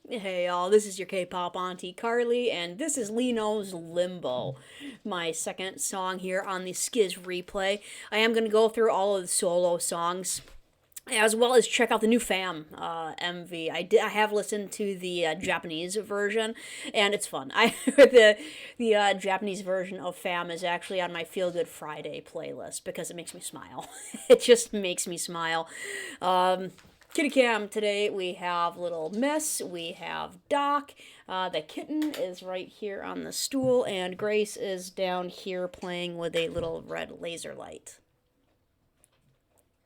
Hey y'all, this is your K-pop auntie Carly, and this is Lino's Limbo, my second song here on the SKZ-REPLAY. I am going to go through all of the solo songs, as well as check out the new Fam MV. I have listened to the Japanese version, and it's fun. The Japanese version of Fam is actually on my Feel Good Friday playlist because it makes me smile. It just makes me smile. Kitty Cam, today we have Little Miss, we have Doc, the kitten is right here on the stool, and Grace is down here playing with a little red laser light.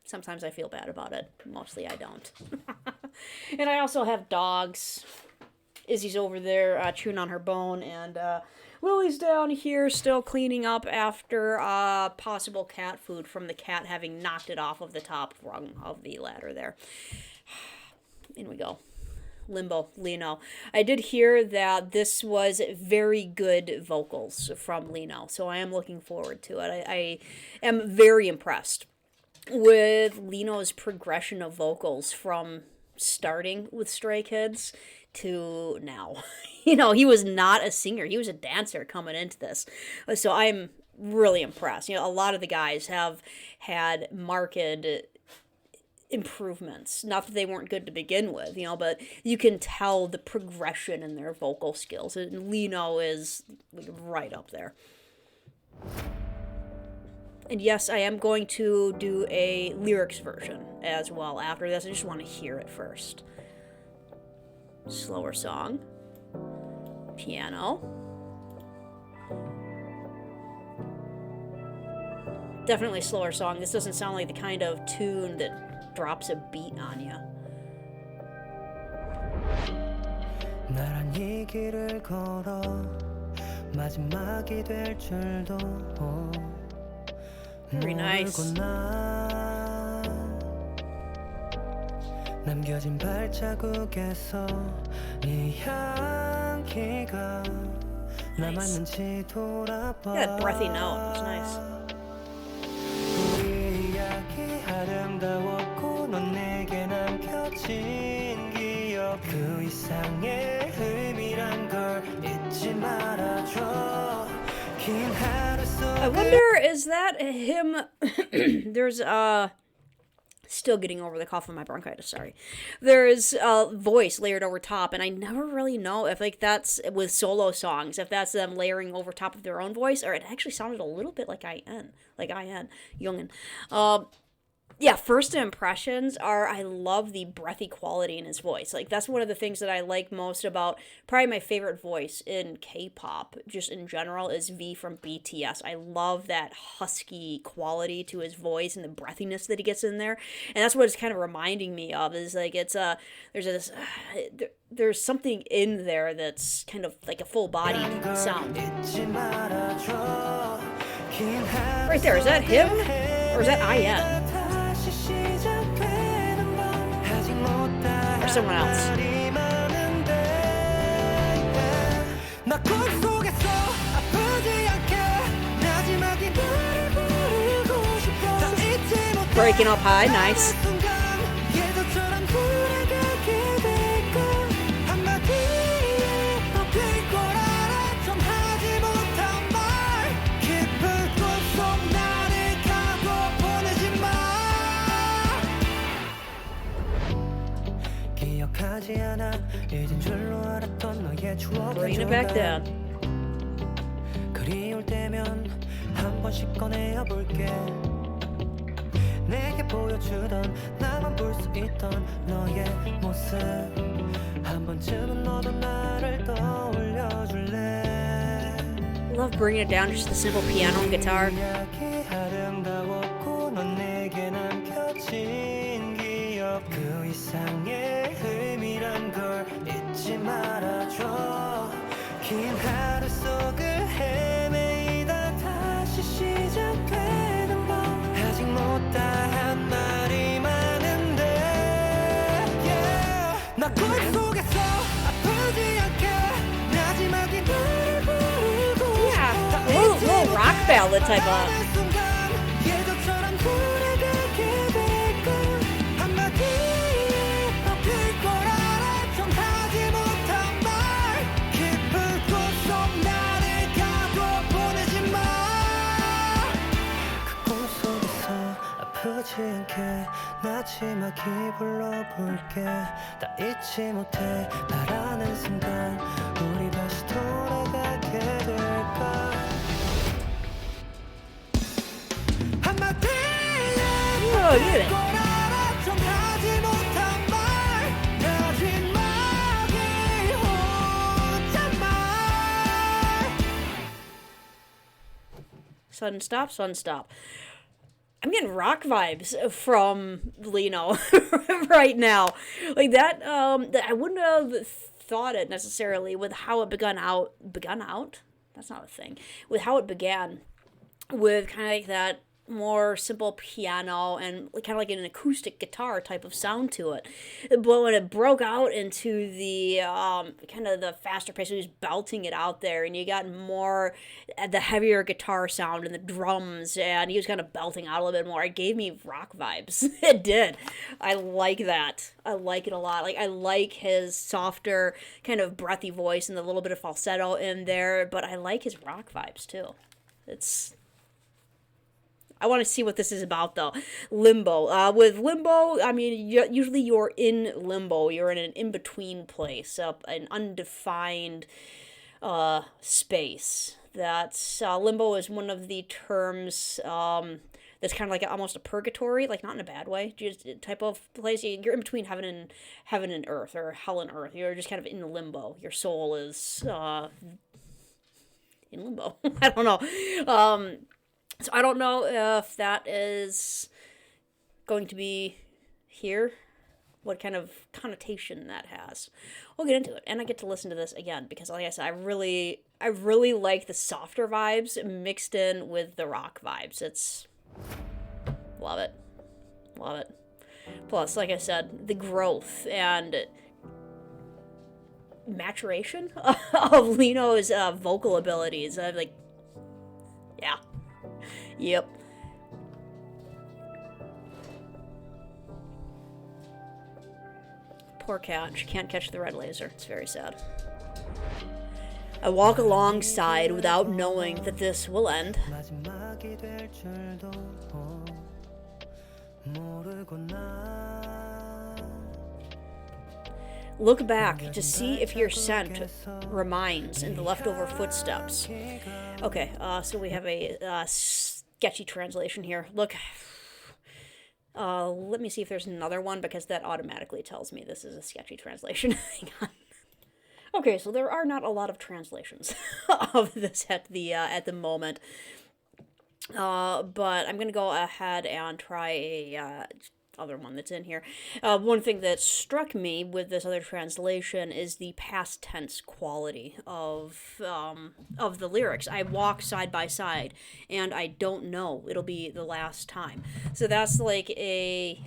Sometimes I feel bad about it, mostly I don't. And I also have dogs. Izzy's over there chewing on her bone, and Lily's down here still cleaning up after possible cat food from the cat having knocked it off of the top rung of the ladder there. In we go. Limbo, Lino. I did hear that this was very good vocals from Lino, so I am looking forward to it. I am very impressed with Lino's progression of vocals from starting with Stray Kids to now. You know, he was not a singer. He was a dancer coming into this. So I'm really impressed. You know, a lot of the guys have had marked improvements. Not that they weren't good to begin with, you know, but you can tell the progression in their vocal skills. And Lino is right up there. And yes, I am going to do a lyrics version as well after this. I just want to hear it first. Slower song. Piano. Definitely slower song. This doesn't sound like the kind of tune that drops a beat on you. 나란 이 길을 걸어 마지막이 될 줄도 Very nice. 남겨진 발자국에서 네 향기가 남았는지 돌아봐. Yeah, that breathy note. It's nice. 우리 이야기 아름다웠고 넌 내게 남겨진 기억 그 이상의 의미란 걸 잊지 말아줘. I wonder, is that him? There's still getting over the cough of my bronchitis, sorry. There's a voice layered over top, and I never really know if like that's with solo songs, if that's them layering over top of their own voice, or it actually sounded a little bit like IN, Jungen. Yeah, first impressions are, I love the breathy quality in his voice. Like, that's one of the things that I like most about, probably my favorite voice in K-pop, just in general, is V from BTS. I love that husky quality to his voice and the breathiness that he gets in there. And that's what it's kind of reminding me of, is like, there's something in there that's kind of like a full-bodied sound. Right there, is that him? Or is that IN? Or someone else. Breaking up high, nice. Bringing it back down. 그리울 때면 한 번씩 꺼내어 볼게. 내게 보여주던 나만 볼 수 있던 너의 모습 한 번쯤은 너도 나를 떠올려 줄래. Love bringing it down, just the simple piano and guitar. 아름다웠고 넌 내게 남겨진 기억 그 이상의 의미란 걸 잊지 말아줘. 긴 하루 속을 헤매이다 다시 시작되는 밤 아직 못다한 말이 많은데 yeah. 나 꿈속에서 아프지 않게 마지막이 너를 부르고 yeah, little rock ballad type of 소중하게 불러볼게 다 잊지 못해 바라는 순간 우리 다시 돌아가게 될까 한마디에 꼬라라 전하지 못한 말 마지막이 혼잣말 Sudden stop, sudden stop. I'm getting rock vibes from Lino right now. Like that, I wouldn't have thought it necessarily with how it begun out? That's not a thing. With how it began, with kind of like that more simple piano and kind of like an acoustic guitar type of sound to it. But when it broke out into the kind of the faster pace, he was belting it out there, and you got more the heavier guitar sound and the drums, and he was kind of belting out a little bit more. It gave me rock vibes. It did. I like that. I like it a lot. Like, I like his softer kind of breathy voice and the little bit of falsetto in there, but I like his rock vibes too. I want to see what this is about, though. Limbo. With Limbo, I mean, usually you're in limbo. You're in an in-between place, an undefined space. That's Limbo is one of the terms that's kind of like almost a purgatory, like not in a bad way, just type of place. You're in between heaven and earth, or hell and earth. You're just kind of in limbo. Your soul is in limbo. I don't know. So I don't know if that is going to be here, what kind of connotation that has. We'll get into it, and I get to listen to this again, because like I said, I really like the softer vibes mixed in with the rock vibes. Love it. Plus, like I said, the growth and maturation of Lino's vocal abilities. Yeah. Yep. Poor cat. She can't catch the red laser. It's very sad. I walk alongside without knowing that this will end. Look back to see if your scent reminds in the leftover footsteps. Okay, so we have a sketchy translation here. Look, let me see if there's another one, because that automatically tells me this is a sketchy translation. Hang on. Okay, so there are not a lot of translations of this at the moment, but I'm gonna go ahead and try a other one that's in here. One thing that struck me with this other translation is the past tense quality of the lyrics. I walk side by side, and I don't know it'll be the last time. So that's like a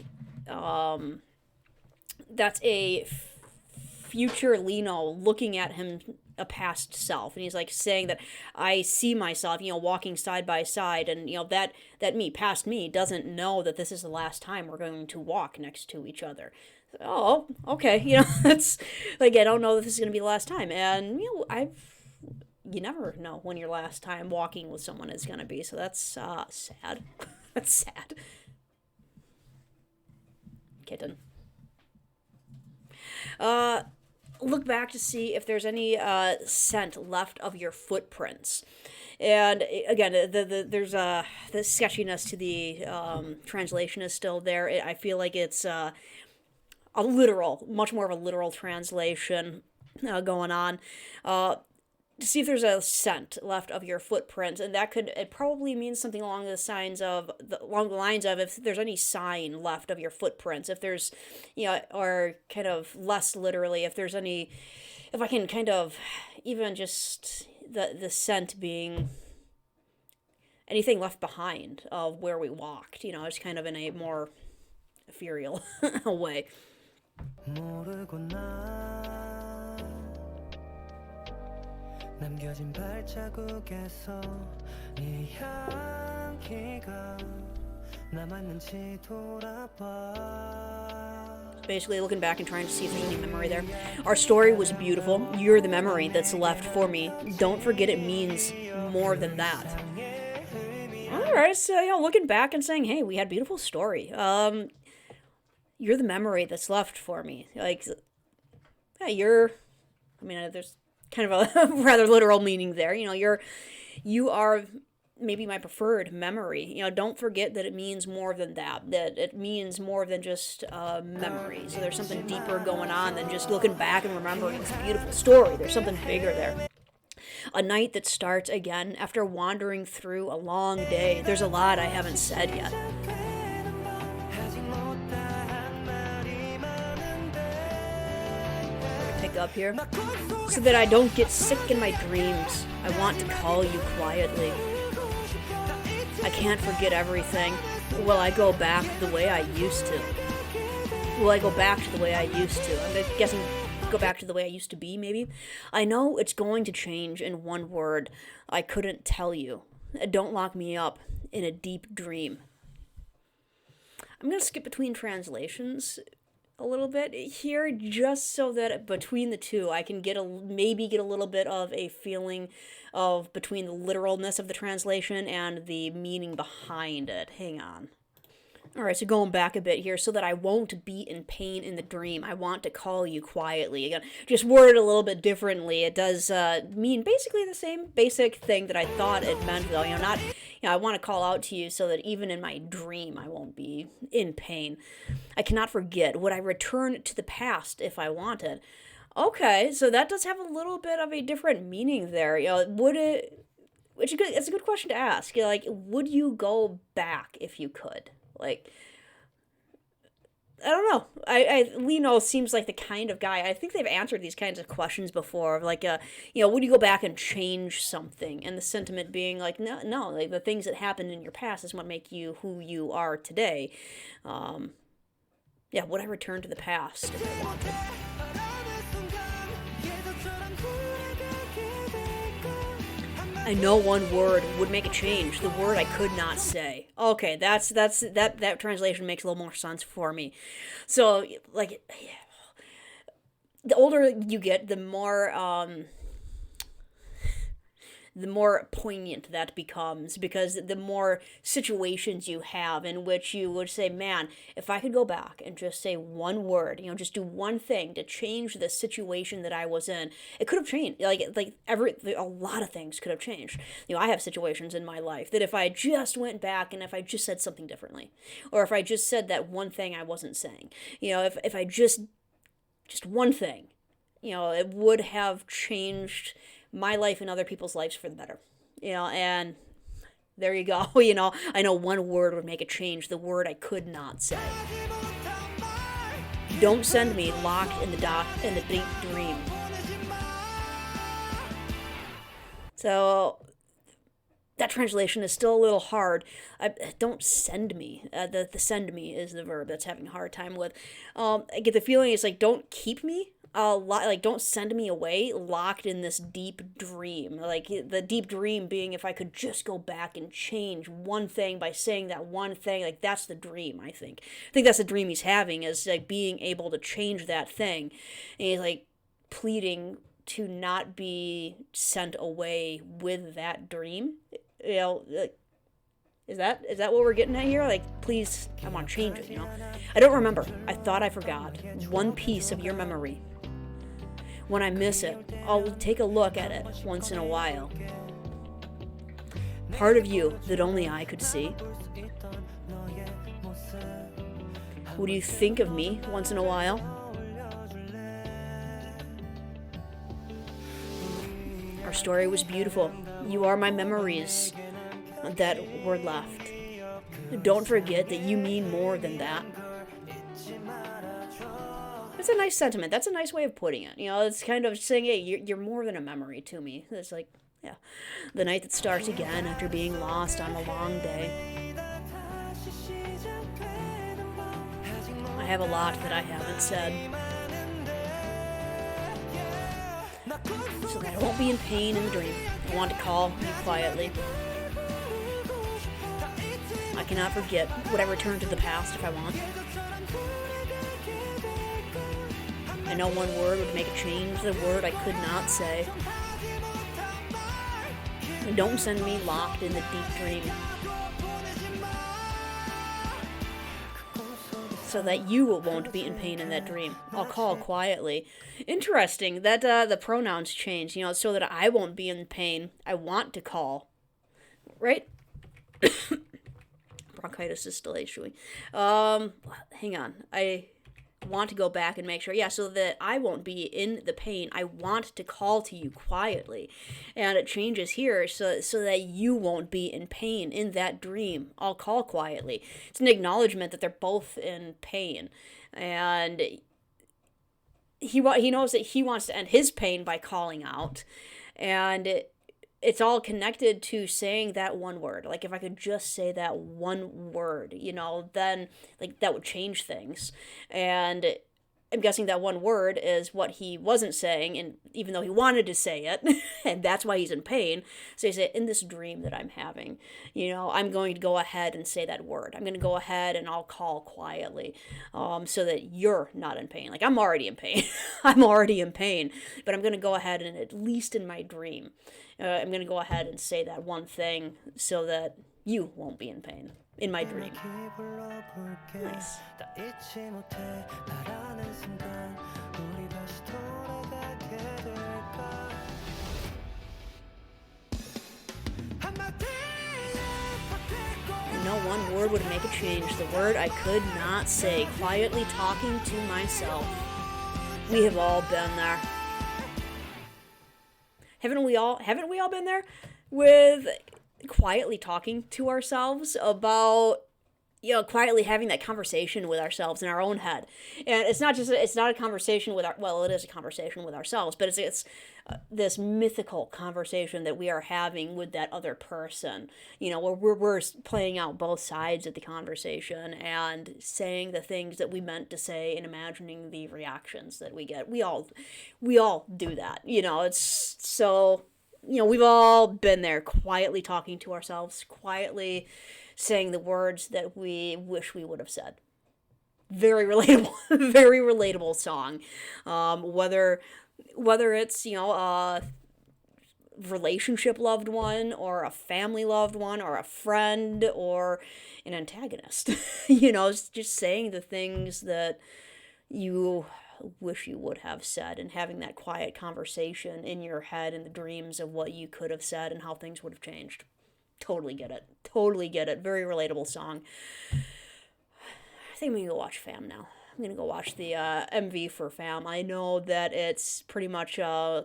future Lino looking at him, a past self, and he's like saying that I see myself, walking side by side, and that me, past me, doesn't know that this is the last time we're going to walk next to each other. Oh, okay, that's like, I don't know that this is going to be the last time, and you never know when your last time walking with someone is going to be, so that's sad. That's sad. Kitten. Look back to see if there's any scent left of your footprints. And again, there's the sketchiness to the translation is still there. I feel like it's a much more of a literal translation going on. To see if there's a scent left of your footprints, and it probably means something along the lines of if there's any sign left of your footprints, if there's, or kind of less literally, if I can kind of even just the scent being anything left behind of where we walked, it's kind of in a more ethereal way. 남겨진 발자국에서 네 향기가 남았는지 돌아봐. Basically looking back and trying to see if there's any memory there. Our story was beautiful. You're the memory that's left for me. Don't forget it means more than that. Alright, so looking back and saying, hey, we had a beautiful story. you're the memory that's left for me. Like, yeah, I mean, there's kind of a rather literal meaning there. You are maybe my preferred memory. Don't forget that it means more than that. That it means more than just memory. So there's something deeper going on than just looking back and remembering this beautiful story. There's something bigger there. A night that starts again after wandering through a long day. There's a lot I haven't said yet. Pick up here. So that I don't get sick in my dreams, I want to call you quietly. I can't forget everything. Will I go back the way I used to? Will I go back to the way I used to? I'm guessing go back to the way I used to be, maybe? I know it's going to change in one word. I couldn't tell you. Don't lock me up in a deep dream. I'm going to skip between translations a little bit here, just so that between the two I can maybe get a little bit of a feeling of between the literalness of the translation and the meaning behind it. Hang on. Alright, so going back a bit here, so that I won't be in pain in the dream, I want to call you quietly. Again, just worded a little bit differently. It does mean basically the same basic thing that I thought it meant, though. I want to call out to you so that even in my dream I won't be in pain. I cannot forget. Would I return to the past if I wanted? Okay, so that does have a little bit of a different meaning there. Would it... It's a good question to ask. Would you go back if you could? I don't know. Lino seems like the kind of guy, I think they've answered these kinds of questions before, would you go back and change something? And the sentiment being no, the things that happened in your past is what make you who you are today. Would I return to the past if I wanted? I know one word would make a change. The word I could not say. Okay, that translation makes a little more sense for me. So, the older you get, the more poignant that becomes, because the more situations you have in which you would say, man, if I could go back and just say one word, just do one thing to change the situation that I was in, it could have changed. A lot of things could have changed. I have situations in my life that if I just went back and if I just said something differently, or if I just said that one thing I wasn't saying, if I just one thing, it would have changed my life and other people's lives for the better. And there you go. I know one word would make a change, the word I could not say. Don't send me locked in the deep dream. So that translation is still a little hard. Don't send me. The send me is the verb that's having a hard time with. I get the feeling it's don't keep me. Don't send me away locked in this deep dream. The deep dream being if I could just go back and change one thing by saying that one thing, that's the dream, I think. I think that's the dream he's having, is being able to change that thing. And he's pleading to not be sent away with that dream. Is that what we're getting at here? Please, I want to change it, I don't remember. I thought I forgot one piece of your memory. When I miss it, I'll take a look at it once in a while. Part of you that only I could see. Would you think of me once in a while? Our story was beautiful. You are my memories that were left. Don't forget that you mean more than that. That's a nice sentiment. That's a nice way of putting it. It's kind of saying, hey, you're more than a memory to me. It's the night that starts again after being lost on a long day. I have a lot that I haven't said. So that I won't be in pain in the dream. I want to call you quietly. I cannot forget. Would I return to the past if I want? I know one word would make a change, the word I could not say. And don't send me locked in the deep dream. so that you won't be in pain in that dream. I'll call quietly. Interesting that the pronouns change, so that I won't be in pain. I want to call. Right? Bronchitis is still issuing. Hang on. I want to go back and make sure. Yeah, so that I won't be in the pain. I want to call to you quietly. And it changes here so that you won't be in pain in that dream. I'll call quietly. It's an acknowledgement that they're both in pain. And he knows that he wants to end his pain by calling out. And it's all connected to saying that one word. Like, if I could just say that one word, then, like, that would change things. And I'm guessing that one word is what he wasn't saying, and even though he wanted to say it, and that's why he's in pain. So he said, in this dream that I'm having, I'm going to go ahead and say that word. I'm going to go ahead and I'll call quietly, so that you're not in pain. Like, I'm already in pain. I'm already in pain, but I'm going to go ahead and, at least in my dream, I'm going to go ahead and say that one thing so that you won't be in pain in my dream. Nice. No one word would make a change. The word I could not say, quietly talking to myself. We have all been there. Haven't we all been there with quietly talking to ourselves about, quietly having that conversation with ourselves in our own head? And it's not a conversation with it is a conversation with ourselves, but it's this mythical conversation that we are having with that other person, where we're playing out both sides of the conversation and saying the things that we meant to say and imagining the reactions that we get. We all do that, it's so, we've all been there, quietly talking to ourselves, quietly saying the words that we wish we would have said. Very relatable, very relatable song. Whether it's, a relationship loved one, or a family loved one, or a friend, or an antagonist. Just saying the things that you wish you would have said, and having that quiet conversation in your head and the dreams of what you could have said and how things would have changed. Totally get it. Very relatable song. I think I'm going to go watch Fam now. I'm going to go watch the MV for Fam. I know that it's pretty much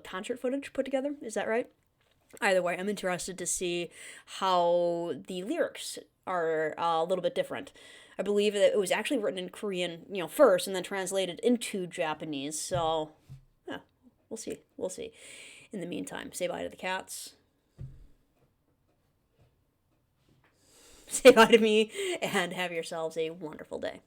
concert footage put together. Is that right? Either way, I'm interested to see how the lyrics are a little bit different. I believe that it was actually written in Korean, first, and then translated into Japanese. So, yeah, we'll see. In the meantime, say bye to the cats. Say bye to me, and have yourselves a wonderful day.